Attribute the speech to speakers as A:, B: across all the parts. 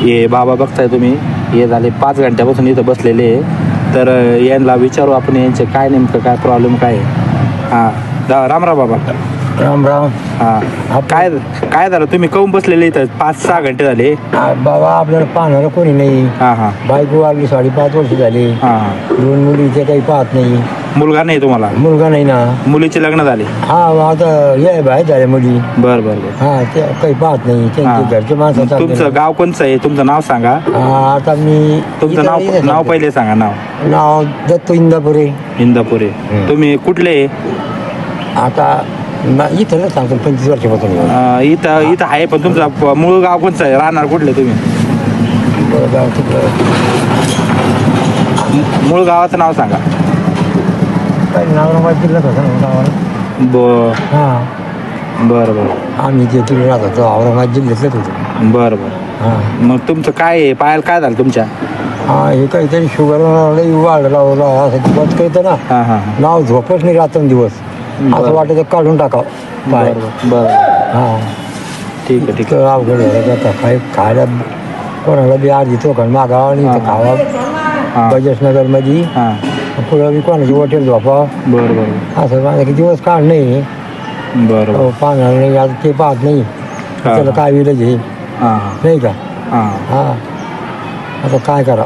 A: हे बाबा बघताय तुम्ही, हे झाले 5 घंट्यापासून इथं बसलेले आहे. तर यांना विचारू आपण यांचे काय नेमकं काय प्रॉब्लेम काय आहे. हां राम राम बाबा.
B: राम राम.
A: हां काय काय झालं, तुम्ही काहून बसलेले इथं 5-6 घंटे झाले.
B: बाबा आपल्याला पाहणारं कोणी नाही.
A: हां हां
B: बायको वाढली 5.5 वर्ष झाली.
A: हां हां.
B: 2 मुली ते काही पाहत नाही.
A: मुलगा नाही तुम्हाला?
B: मुलगा नाही ना.
A: मुलीचे लग्न झाले?
B: हा आता हे बाहेर झाले मुली.
A: बरं बरं बरं.
B: हा ते काही पाहत नाही. त्यांचे घरचे माणसं
A: मग
B: चालले.
A: तुमचं गाव कोणचं आहे? तुमचं नाव सांगा.
B: आता मी
A: तुमचं नाव पहिले सांगा.
B: नाव दत्त इंदापुरे.
A: इंदापुरे. तुम्ही कुठले?
B: आता इथं ना सांगतो 25 वर्षापासून.
A: इथं आहे, पण तुमचं मूळ गाव कोणचं आहे? राहणार कुठले तुम्ही?
B: गाव तिकडं
A: मूळ गावाचं नाव सांगा.
B: काही नाव जिल्ह्यात होतं ना गावाला. हां
A: बरं बरं.
B: आम्ही जे तिकडे राहत होतो औरंगाबाद जिल्ह्यातलंच होतो.
A: बरं बरं.
B: हां
A: मग तुमचं काय आहे? पायाला काय झालं तुमच्या?
B: हा हे काहीतरी शुगर लई वाढला असं बस कळतं ना.
A: हां हां हां.
B: नाव झोपच नाही रात्रंदिवस. असं वाटायचं काढून टाकावं बाय.
A: बरं बरं.
B: हां
A: ठीक आहे ठीक
B: इतकं अवघड झालं आता काय खायला कोणाला बी अर्धी चोखण मागावं आणि इथं खावा.
A: हां
B: बजाजनगरमध्ये
A: हां.
B: पुढं बी कोणाची हॉटेल झोपावं
A: बरं बरं
B: असं माझं किती दिवस काढ नाही.
A: बरं बरं.
B: पाहणार नाही आता ते पाहत नाही. त्याला काय विलच आहे
A: हां
B: नाही का.
A: हां.
B: हां आता काय करा.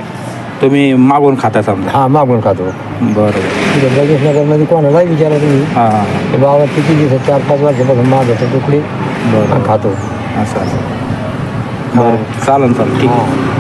A: तुम्ही मागून खाता समजा?
B: हां मागून खातो.
A: बरं बरं.
B: तिथं बजाजनगरमध्ये कोणालाही विचारा तुम्ही.
A: हां हां.
B: ते बाबा किती दिवस 4-5 वर्षापासून मागवतो तुकडे
A: बरं
B: खातो.
A: असं असं. बरं चालेल ठीक आहे.
B: हां